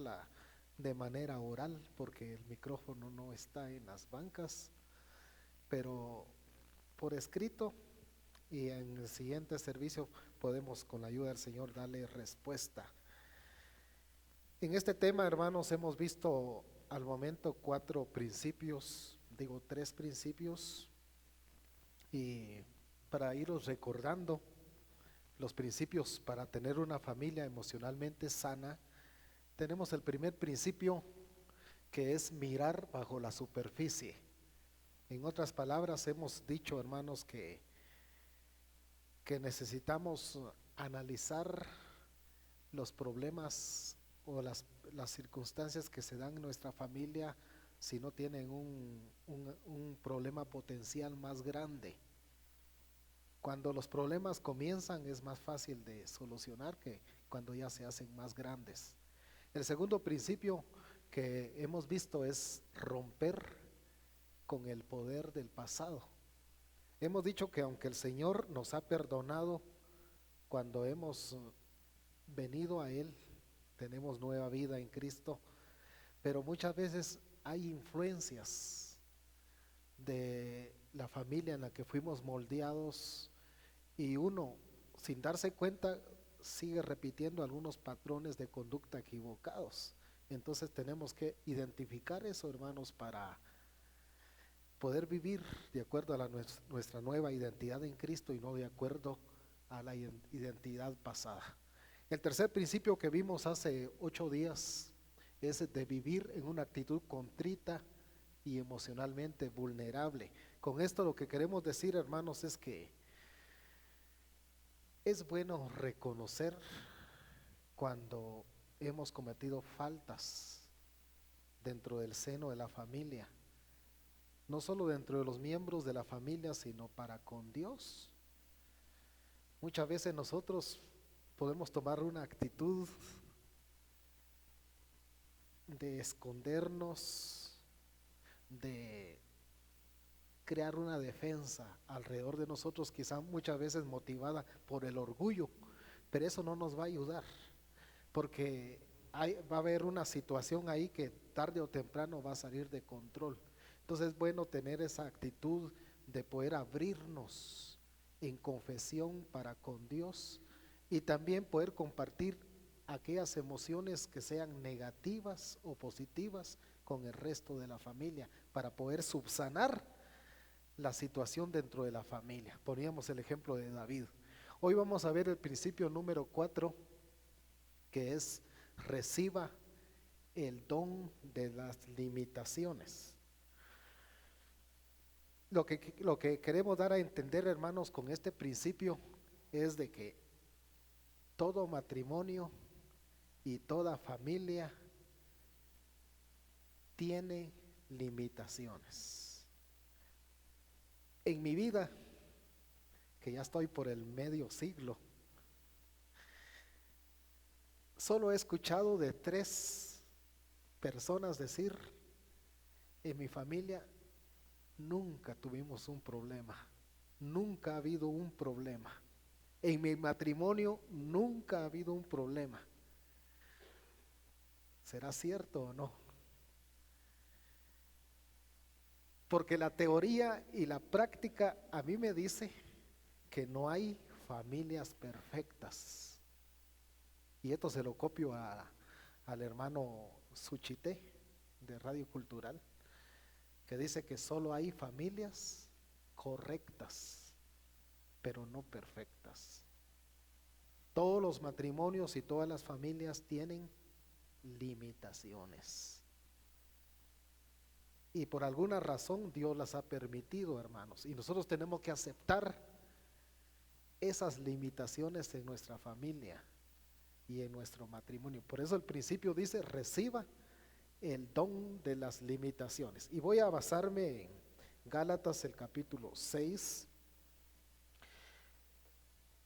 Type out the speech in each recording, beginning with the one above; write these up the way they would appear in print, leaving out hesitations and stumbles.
hacerla de manera oral porque el micrófono no está en las bancas, pero por escrito y en el siguiente servicio podemos con la ayuda del Señor darle respuesta. En este tema, hermanos, hemos visto al momento cuatro principios, digo tres principios, y para iros recordando los principios para tener una familia emocionalmente sana, tenemos el primer principio que es mirar bajo la superficie. En otras palabras, hemos dicho, hermanos, que necesitamos analizar los problemas o las circunstancias que se dan en nuestra familia si no tienen un problema potencial más grande. Cuando los problemas comienzan es más fácil de solucionar que cuando ya se hacen más grandes. El segundo principio que hemos visto es romper con el poder del pasado. Hemos dicho que aunque el Señor nos ha perdonado cuando hemos venido a Él, tenemos nueva vida en Cristo, pero muchas veces hay influencias de la familia en la que fuimos moldeados y uno, sin darse cuenta, sigue repitiendo algunos patrones de conducta equivocados. Entonces tenemos que identificar eso, hermanos, para poder vivir de acuerdo a nuestra nueva identidad en Cristo y no de acuerdo a la identidad pasada. El tercer principio que vimos hace 8 días es de vivir en una actitud contrita y emocionalmente vulnerable. Con esto lo que queremos decir, hermanos, es que es bueno reconocer cuando hemos cometido faltas dentro del seno de la familia, no solo dentro de los miembros de la familia, sino para con Dios. Muchas veces nosotros podemos tomar una actitud de escondernos, de crear una defensa alrededor de nosotros, quizá muchas veces motivada por el orgullo, pero eso no nos va a ayudar, porque va a haber una situación ahí que tarde o temprano va a salir de control. Entonces es bueno tener esa actitud de poder abrirnos en confesión para con Dios y también poder compartir aquellas emociones que sean negativas o positivas con el resto de la familia para poder subsanar la situación dentro de la familia. Poníamos el ejemplo de David. Hoy vamos a ver el principio número 4, que es reciba el don de las limitaciones. Lo que queremos dar a entender, hermanos, con este principio es de que todo matrimonio y toda familia tiene limitaciones. En mi vida, que ya estoy por el medio siglo, solo he escuchado de 3 personas decir: en mi familia nunca tuvimos un problema, nunca ha habido un problema. En mi matrimonio nunca ha habido un problema. ¿Será cierto o no? Porque la teoría y la práctica a mí me dice que no hay familias perfectas. Y esto se lo copio al hermano Suchité de Radio Cultural, que dice que solo hay familias correctas, pero no perfectas. Todos los matrimonios y todas las familias tienen limitaciones. Y por alguna razón Dios las ha permitido, hermanos. Y nosotros tenemos que aceptar esas limitaciones en nuestra familia y en nuestro matrimonio. Por eso el principio dice: reciba el don de las limitaciones. Y voy a basarme en Gálatas el capítulo 6.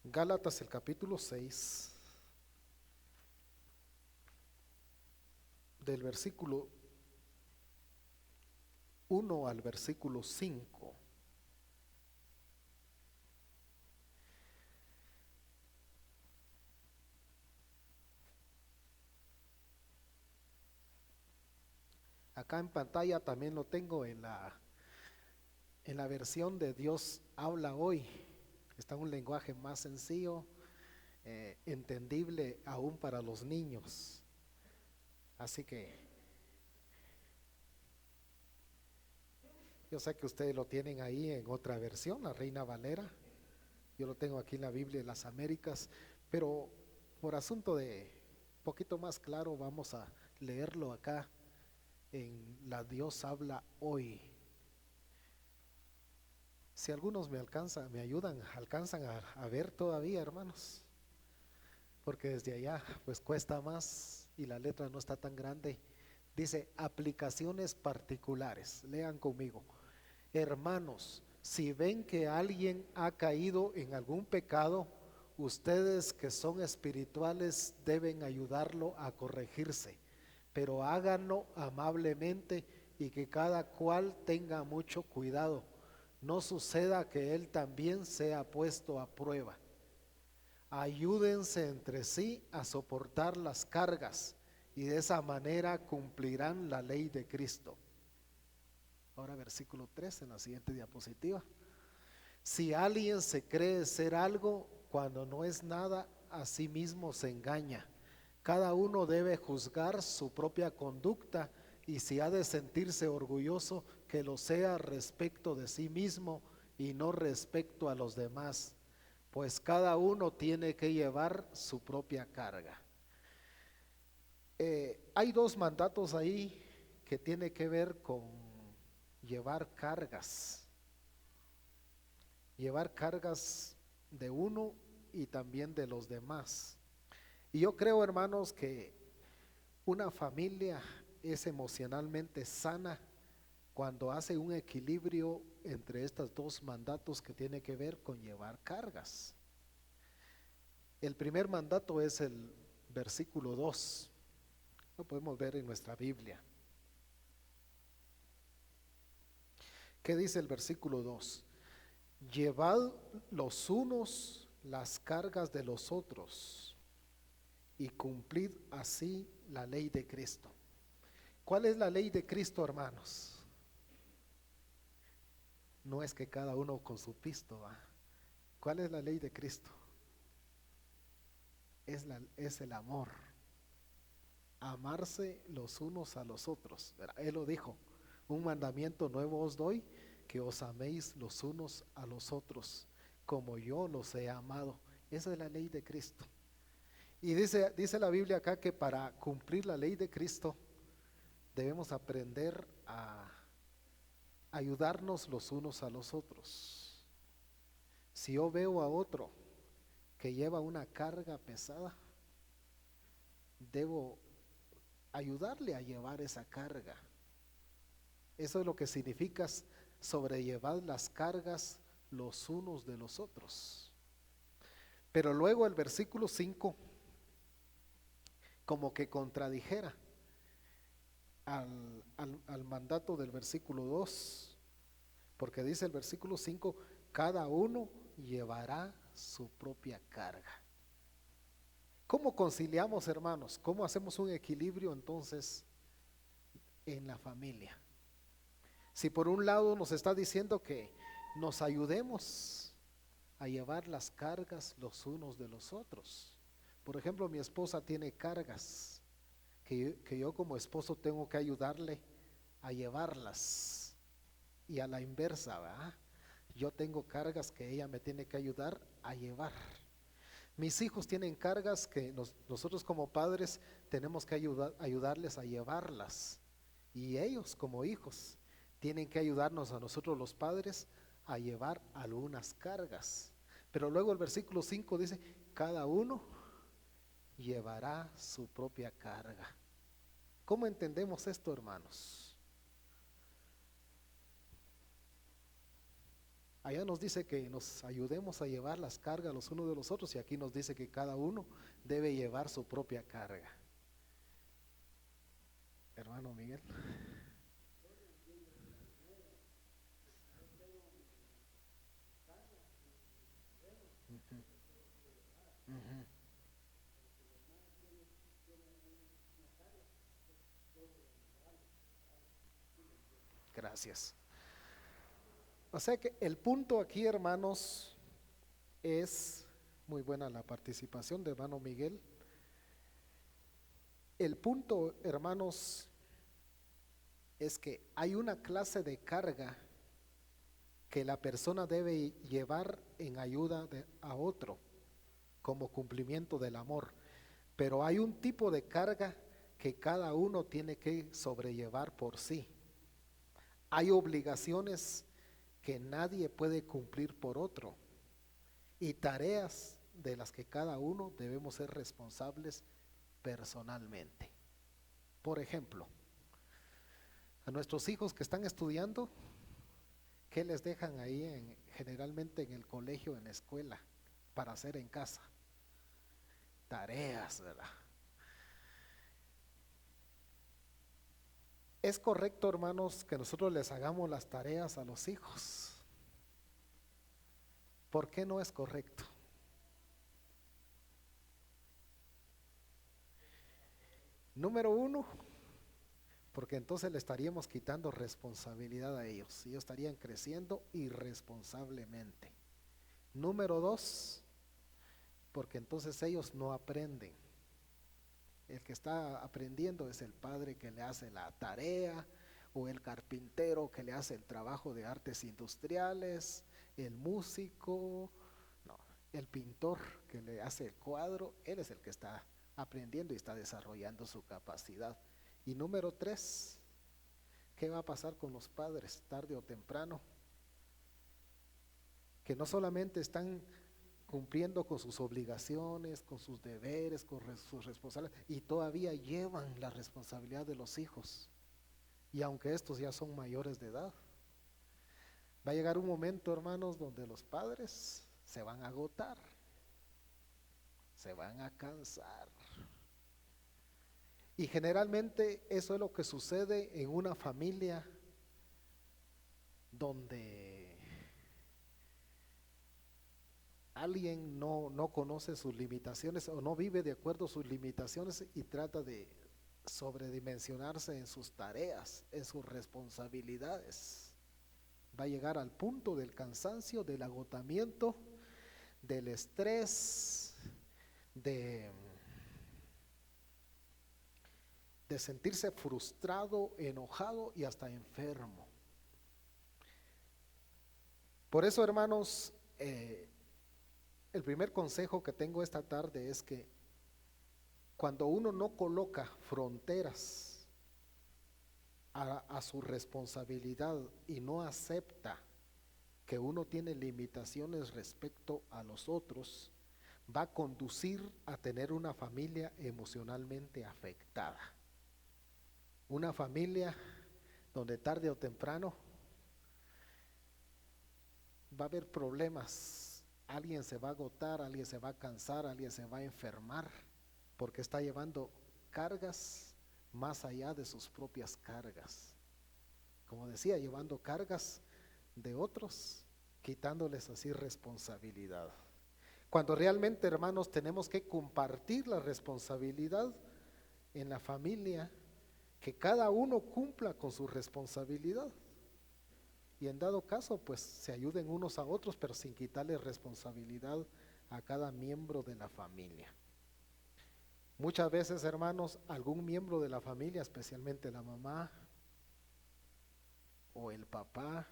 Gálatas el capítulo 6, del versículo 1 al versículo 5. Acá en pantalla también lo tengo en la versión de Dios habla hoy. Está un lenguaje más sencillo, entendible aún para los niños. Así que yo sé que ustedes lo tienen ahí en otra versión, la Reina Valera. Yo lo tengo aquí en la Biblia de las Américas, pero por asunto de poquito más claro, vamos a leerlo acá en la Dios habla hoy. Si algunos me ayudan, alcanzan a ver todavía, hermanos, porque desde allá pues cuesta más y la letra no está tan grande. Dice aplicaciones particulares. Lean conmigo. Hermanos, si ven que alguien ha caído en algún pecado, ustedes que son espirituales deben ayudarlo a corregirse, pero háganlo amablemente y que cada cual tenga mucho cuidado. No suceda que él también sea puesto a prueba. Ayúdense entre sí a soportar las cargas y de esa manera cumplirán la ley de Cristo. Ahora versículo 3 en la siguiente diapositiva. Si alguien se cree ser algo cuando no es nada, a sí mismo se engaña. Cada uno debe juzgar su propia conducta y si ha de sentirse orgulloso, que lo sea respecto de sí mismo y no respecto a los demás, pues cada uno tiene que llevar su propia carga. Hay dos mandatos ahí que tiene que ver con llevar cargas de uno y también de los demás. Y yo creo, hermanos, que una familia es emocionalmente sana cuando hace un equilibrio entre estos dos mandatos que tiene que ver con llevar cargas. El primer mandato es el versículo 2, lo podemos ver en nuestra Biblia. ¿Qué dice el versículo 2? Llevad los unos las cargas de los otros y cumplid así la ley de Cristo. ¿Cuál es la ley de Cristo, hermanos? No es que cada uno con su pisto va. ¿Cuál es la ley de Cristo? Es el amor. Amarse los unos a los otros. Él lo dijo, un mandamiento nuevo os doy, que os améis los unos a los otros, como yo los he amado. Esa es la ley de Cristo. Y dice la Biblia acá que para cumplir la ley de Cristo debemos aprender a ayudarnos los unos a los otros. Si yo veo a otro que lleva una carga pesada, debo ayudarle a llevar esa carga. Eso es lo que significa sobrellevar las cargas los unos de los otros. Pero luego el versículo 5 como que contradijera al mandato del versículo 2, porque dice el versículo 5, cada uno llevará su propia carga. ¿Cómo conciliamos, hermanos? ¿Cómo hacemos un equilibrio entonces en la familia? Si por un lado nos está diciendo que nos ayudemos a llevar las cargas los unos de los otros. Por ejemplo, mi esposa tiene cargas que yo como esposo tengo que ayudarle a llevarlas. Y a la inversa, ¿verdad? Yo tengo cargas que ella me tiene que ayudar a llevar. Mis hijos tienen cargas que nosotros como padres tenemos que ayudarles a llevarlas. Y ellos como hijos tienen que ayudarnos a nosotros los padres a llevar algunas cargas. Pero luego el versículo 5 dice, cada uno llevará su propia carga. ¿Cómo entendemos esto, hermanos? Allá nos dice que nos ayudemos a llevar las cargas los unos de los otros y aquí nos dice que cada uno debe llevar su propia carga. Hermano Miguel. Ujú, ujú. Gracias. O sea que el punto aquí, hermanos, es muy buena la participación de hermano Miguel. El punto, hermanos, es que hay una clase de carga que la persona debe llevar en ayuda a otro, como cumplimiento del amor. Pero hay un tipo de carga que cada uno tiene que sobrellevar por sí. Hay obligaciones que nadie puede cumplir por otro y tareas de las que cada uno debemos ser responsables personalmente. Por ejemplo, a nuestros hijos que están estudiando, ¿qué les dejan ahí generalmente en el colegio, en la escuela, para hacer en casa? Tareas, ¿verdad? Es correcto, hermanos, que nosotros les hagamos las tareas a los hijos. ¿Por qué no es correcto? Número uno, porque entonces le estaríamos quitando responsabilidad a ellos. Ellos estarían creciendo irresponsablemente. Número dos, porque entonces ellos no aprenden. El que está aprendiendo es el padre que le hace la tarea, o el carpintero que le hace el trabajo de artes industriales, el músico, no, el pintor que le hace el cuadro. Él es el que está aprendiendo y está desarrollando su capacidad. Y número tres, ¿qué va a pasar con los padres tarde o temprano? Que no solamente están cumpliendo con sus obligaciones, con sus deberes, con sus responsabilidades, y todavía llevan la responsabilidad de los hijos. Y aunque estos ya son mayores de edad, va a llegar un momento, hermanos, donde los padres se van a agotar, se van a cansar. Y generalmente eso es lo que sucede en una familia donde alguien no conoce sus limitaciones o no vive de acuerdo a sus limitaciones y trata de sobredimensionarse en sus tareas, en sus responsabilidades. Va a llegar al punto del cansancio, del agotamiento, del estrés, de sentirse frustrado, enojado y hasta enfermo. Por eso, hermanos, el primer consejo que tengo esta tarde es que cuando uno no coloca fronteras a su responsabilidad y no acepta que uno tiene limitaciones respecto a los otros, va a conducir a tener una familia emocionalmente afectada. Una familia donde tarde o temprano va a haber problemas. Alguien se va a agotar, alguien se va a cansar, alguien se va a enfermar, porque está llevando cargas más allá de sus propias cargas. Como decía, llevando cargas de otros, quitándoles así responsabilidad. Cuando realmente, hermanos, tenemos que compartir la responsabilidad en la familia, que cada uno cumpla con su responsabilidad. Y en dado caso, pues se ayuden unos a otros, pero sin quitarle responsabilidad a cada miembro de la familia. Muchas veces, hermanos, algún miembro de la familia, especialmente la mamá o el papá,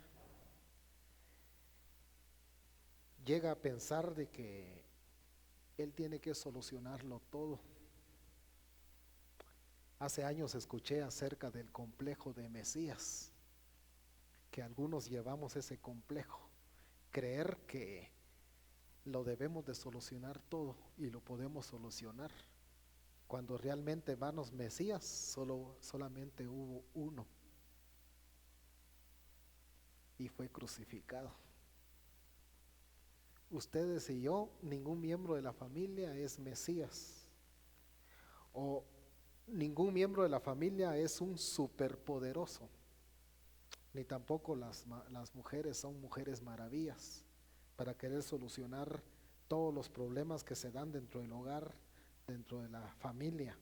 llega a pensar de que él tiene que solucionarlo todo. Hace años escuché acerca del complejo de Mesías, que algunos llevamos ese complejo, creer que lo debemos de solucionar todo y lo podemos solucionar, cuando realmente, hermanos, Mesías solamente hubo uno y fue crucificado. Ustedes y yo, ningún miembro de la familia es Mesías, o ningún miembro de la familia es un superpoderoso, ni tampoco las mujeres son mujeres maravillas para querer solucionar todos los problemas que se dan dentro del hogar, dentro de la familia.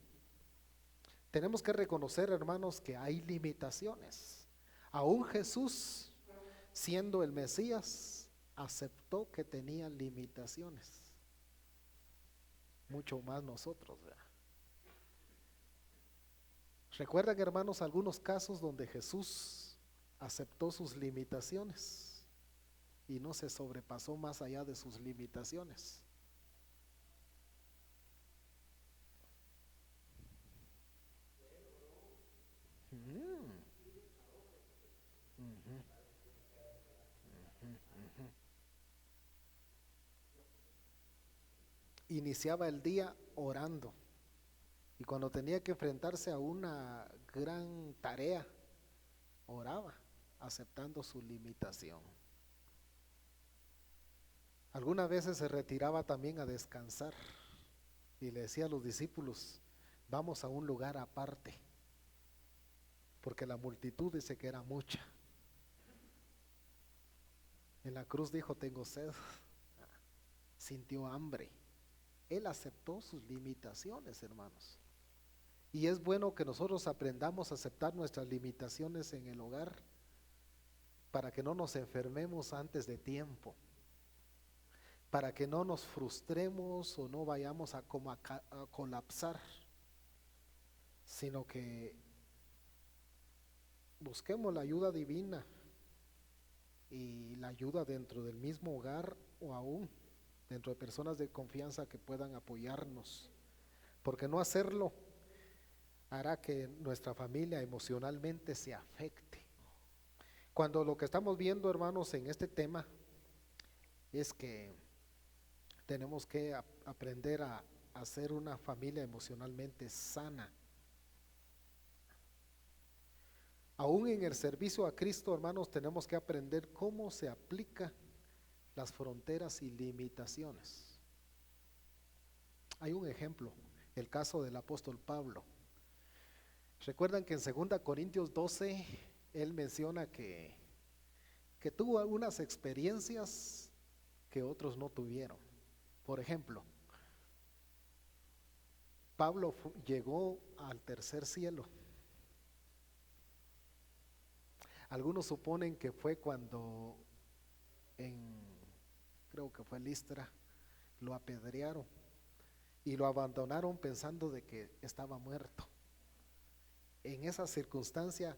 Tenemos que reconocer, hermanos, que hay limitaciones. Aún Jesús, siendo el Mesías, aceptó que tenía limitaciones. Mucho más nosotros, ¿verdad? Recuerdan, hermanos, algunos casos donde Jesús aceptó sus limitaciones y no se sobrepasó más allá de sus limitaciones. Mm, ujú, ujú. Iniciaba el día orando y cuando tenía que enfrentarse a una gran tarea, oraba, aceptando su limitación. Algunas veces se retiraba también a descansar y le decía a los discípulos, vamos a un lugar aparte, porque la multitud dice que era mucha. En la cruz dijo, tengo sed, sintió hambre. Él aceptó sus limitaciones, hermanos. Y es bueno que nosotros aprendamos a aceptar nuestras limitaciones en el hogar para que no nos enfermemos antes de tiempo, para que no nos frustremos o no vayamos a colapsar, sino que busquemos la ayuda divina y la ayuda dentro del mismo hogar o aún dentro de personas de confianza que puedan apoyarnos, porque no hacerlo hará que nuestra familia emocionalmente se afecte. Cuando lo que estamos viendo, hermanos, en este tema es que tenemos que aprender a hacer una familia emocionalmente sana. Aún en el servicio a Cristo, hermanos, tenemos que aprender cómo se aplica las fronteras y limitaciones. Hay un ejemplo, el caso del apóstol Pablo. Recuerdan que en 2 Corintios 12 él menciona que tuvo algunas experiencias que otros no tuvieron. Por ejemplo, Pablo llegó al tercer cielo. Algunos suponen que fue cuando creo que fue Listra, lo apedrearon y lo abandonaron pensando de que estaba muerto. En esa circunstancia,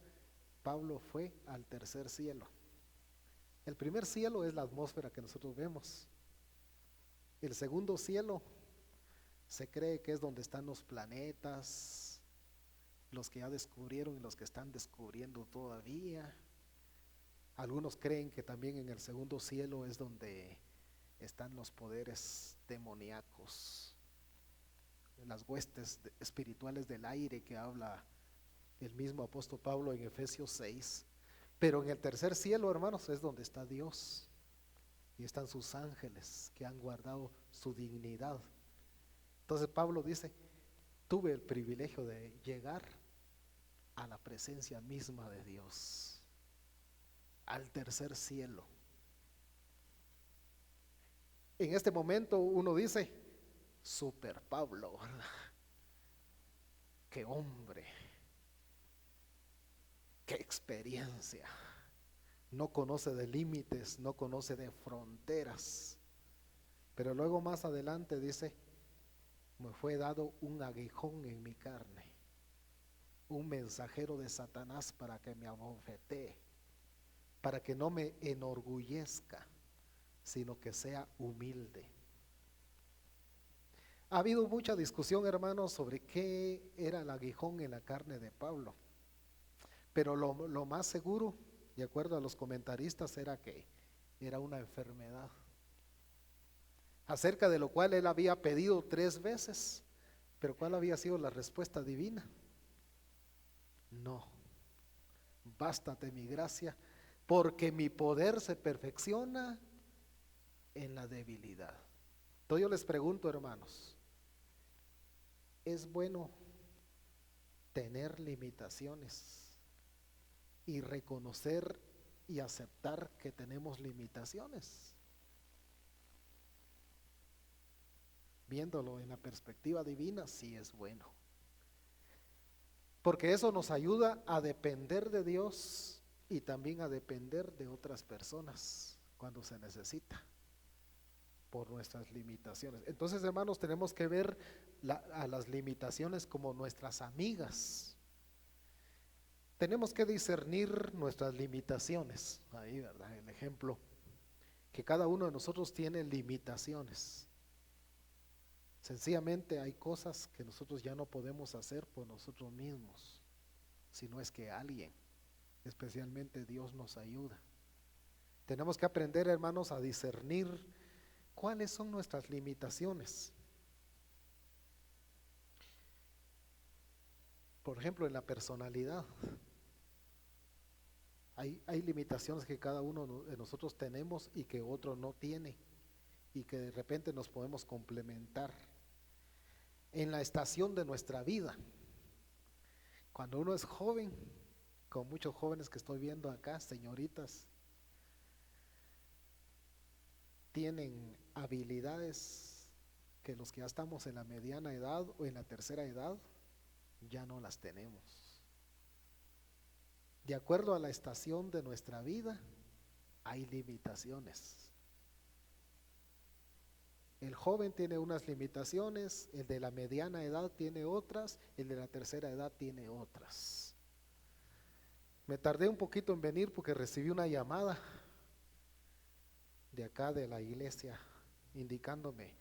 Pablo fue al tercer cielo. El primer cielo es la atmósfera que nosotros vemos. El segundo cielo se cree que es donde están los planetas, los que ya descubrieron y los que están descubriendo todavía. Algunos creen que también en el segundo cielo es donde están los poderes demoníacos, las huestes espirituales del aire que habla el mismo apóstol Pablo en Efesios 6. Pero en el tercer cielo, hermanos, es donde está Dios y están sus ángeles que han guardado su dignidad. Entonces Pablo dice, tuve el privilegio de llegar a la presencia misma de Dios, al tercer cielo. En este momento uno dice, super Pablo, qué hombre, qué experiencia. No conoce de límites, no conoce de fronteras. Pero luego más adelante dice, me fue dado un aguijón en mi carne, un mensajero de Satanás para que me abofetee, para que no me enorgullezca, sino que sea humilde. Ha habido mucha discusión, hermanos, sobre qué era el aguijón en la carne de Pablo, pero lo más seguro, de acuerdo a los comentaristas, era que era una enfermedad, acerca de lo cual él había pedido 3 veces, pero ¿cuál había sido la respuesta divina? No, bástate mi gracia, porque mi poder se perfecciona en la debilidad. Entonces yo les pregunto, hermanos, ¿es bueno tener limitaciones y reconocer y aceptar que tenemos limitaciones? Viéndolo en la perspectiva divina, sí es bueno, porque eso nos ayuda a depender de Dios y también a depender de otras personas cuando se necesita por nuestras limitaciones. Entonces, hermanos, tenemos que ver a las limitaciones como nuestras amigas. Tenemos que discernir nuestras limitaciones. Ahí, ¿verdad? El ejemplo, que cada uno de nosotros tiene limitaciones. Sencillamente hay cosas que nosotros ya no podemos hacer por nosotros mismos, sino es que alguien, especialmente Dios, nos ayuda. Tenemos que aprender, hermanos, a discernir cuáles son nuestras limitaciones. Por ejemplo, en la personalidad. Hay limitaciones que cada uno de nosotros tenemos y que otro no tiene, y que de repente nos podemos complementar. En la estación de nuestra vida, cuando uno es joven, con muchos jóvenes que estoy viendo acá, señoritas, tienen habilidades que los que ya estamos en la mediana edad o en la tercera edad ya no las tenemos. De acuerdo a la estación de nuestra vida, hay limitaciones. El joven tiene unas limitaciones, el de la mediana edad tiene otras, el de la tercera edad tiene otras. Me tardé un poquito en venir porque recibí una llamada de acá de la iglesia indicándome: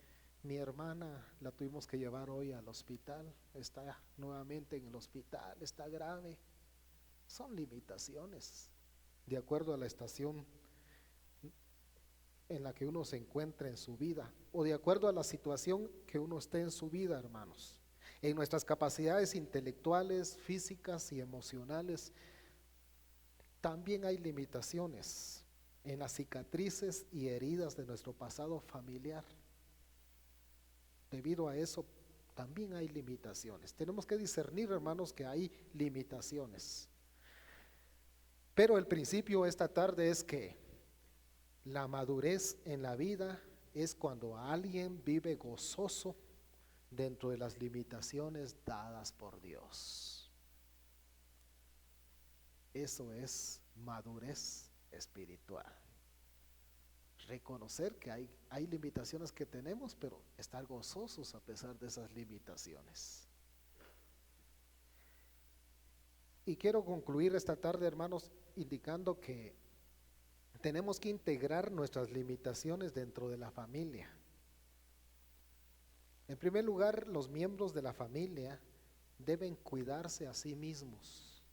mi hermana la tuvimos que llevar hoy al hospital, está nuevamente en el hospital, está grave. Son limitaciones de acuerdo a la estación en la que uno se encuentra en su vida, o de acuerdo a la situación que uno esté en su vida, hermanos. En nuestras capacidades intelectuales, físicas y emocionales también hay limitaciones. En las cicatrices y heridas de nuestro pasado familiar, debido a eso también hay limitaciones. Tenemos que discernir, hermanos, que hay limitaciones. Pero el principio esta tarde es que la madurez en la vida es cuando alguien vive gozoso dentro de las limitaciones dadas por Dios. Eso es madurez espiritual. Reconocer que hay limitaciones que tenemos, pero estar gozosos a pesar de esas limitaciones. Y quiero concluir esta tarde, hermanos, indicando que tenemos que integrar nuestras limitaciones dentro de la familia. En primer lugar, los miembros de la familia deben cuidarse a sí mismos,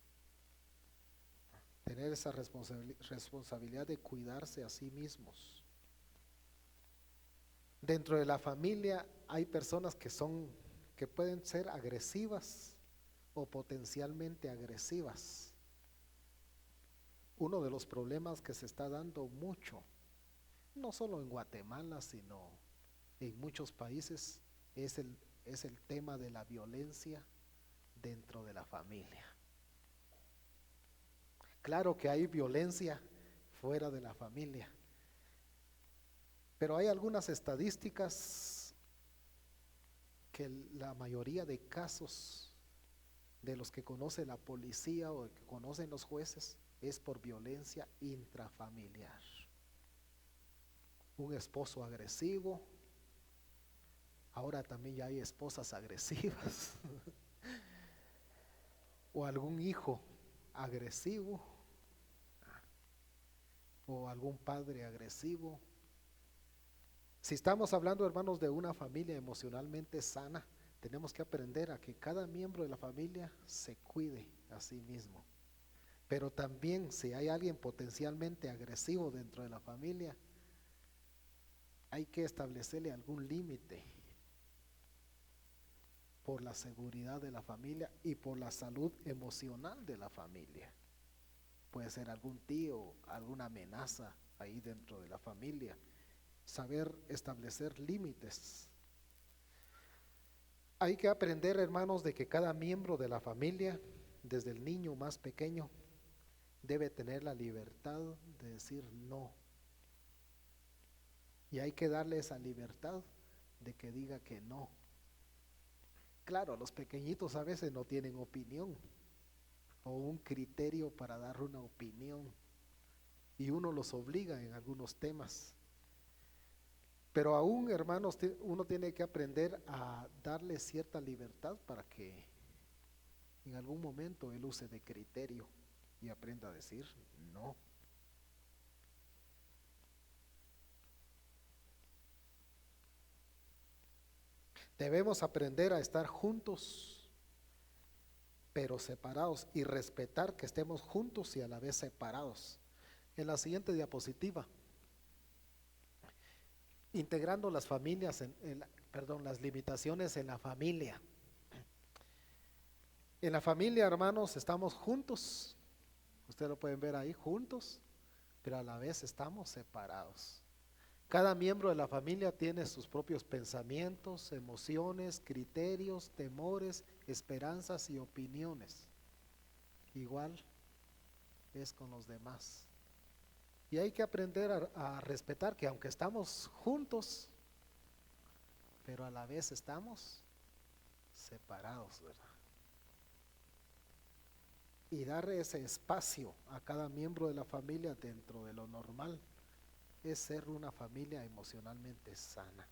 tener esa responsabilidad de cuidarse a sí mismos. Dentro de la familia hay personas que pueden ser agresivas o potencialmente agresivas. Uno de los problemas que se está dando mucho, no solo en Guatemala, sino en muchos países, es el tema de la violencia dentro de la familia. Claro que hay violencia fuera de la familia, pero hay algunas estadísticas que la mayoría de casos de los que conoce la policía o que conocen los jueces es por violencia intrafamiliar. Un esposo agresivo, ahora también ya hay esposas agresivas, o algún hijo agresivo, o algún padre agresivo. Si estamos hablando, hermanos, de una familia emocionalmente sana, tenemos que aprender a que cada miembro de la familia se cuide a sí mismo. Pero también si hay alguien potencialmente agresivo dentro de la familia, hay que establecerle algún límite por la seguridad de la familia y por la salud emocional de la familia. Puede ser algún tío, alguna amenaza ahí dentro de la familia. Saber establecer límites. Hay que aprender, hermanos, de que cada miembro de la familia, desde el niño más pequeño, debe tener la libertad de decir no. Y hay que darle esa libertad de que diga que no. Claro, los pequeñitos a veces no tienen opinión, o un criterio para dar una opinión, y uno los obliga en algunos temas. Pero aún, hermanos, uno tiene que aprender a darle cierta libertad para que en algún momento él use de criterio y aprenda a decir no. Debemos aprender a estar juntos, pero separados, y respetar que estemos juntos y a la vez separados. En la siguiente diapositiva, integrando las familias, las limitaciones en la familia. En la familia, hermanos, estamos juntos. Ustedes lo pueden ver ahí, juntos, pero a la vez estamos separados. Cada miembro de la familia tiene sus propios pensamientos, emociones, criterios, temores, esperanzas y opiniones. Igual es con los demás. Y hay que aprender a respetar que aunque estamos juntos, pero a la vez estamos separados, ¿verdad? Y dar ese espacio a cada miembro de la familia dentro de lo normal es ser una familia emocionalmente sana.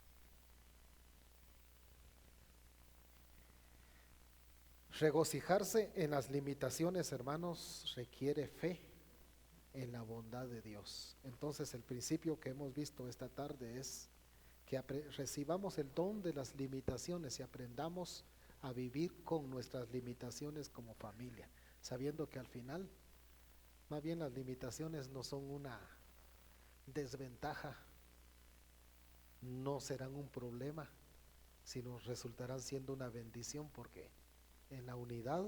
Regocijarse en las limitaciones, hermanos, requiere fe en la bondad de Dios. Entonces, el principio que hemos visto esta tarde es que recibamos el don de las limitaciones y aprendamos a vivir con nuestras limitaciones como familia, sabiendo que al final, más bien las limitaciones no son una desventaja, no serán un problema, sino resultarán siendo una bendición, porque en la unidad,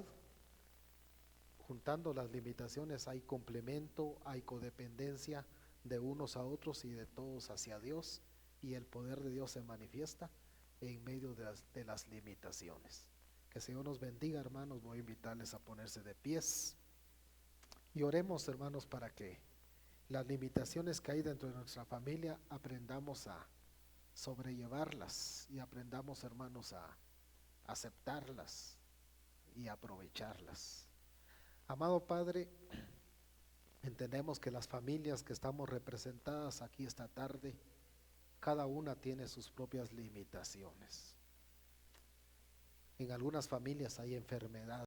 juntando las limitaciones, hay complemento, hay codependencia de unos a otros y de todos hacia Dios, y el poder de Dios se manifiesta en medio de las limitaciones. Que el Señor nos bendiga, hermanos. Voy a invitarles a ponerse de pies y oremos, hermanos, para que las limitaciones que hay dentro de nuestra familia aprendamos a sobrellevarlas y aprendamos, hermanos, a aceptarlas y aprovecharlas. Amado Padre, entendemos que las familias que estamos representadas aquí esta tarde, cada una tiene sus propias limitaciones. En algunas familias hay enfermedad.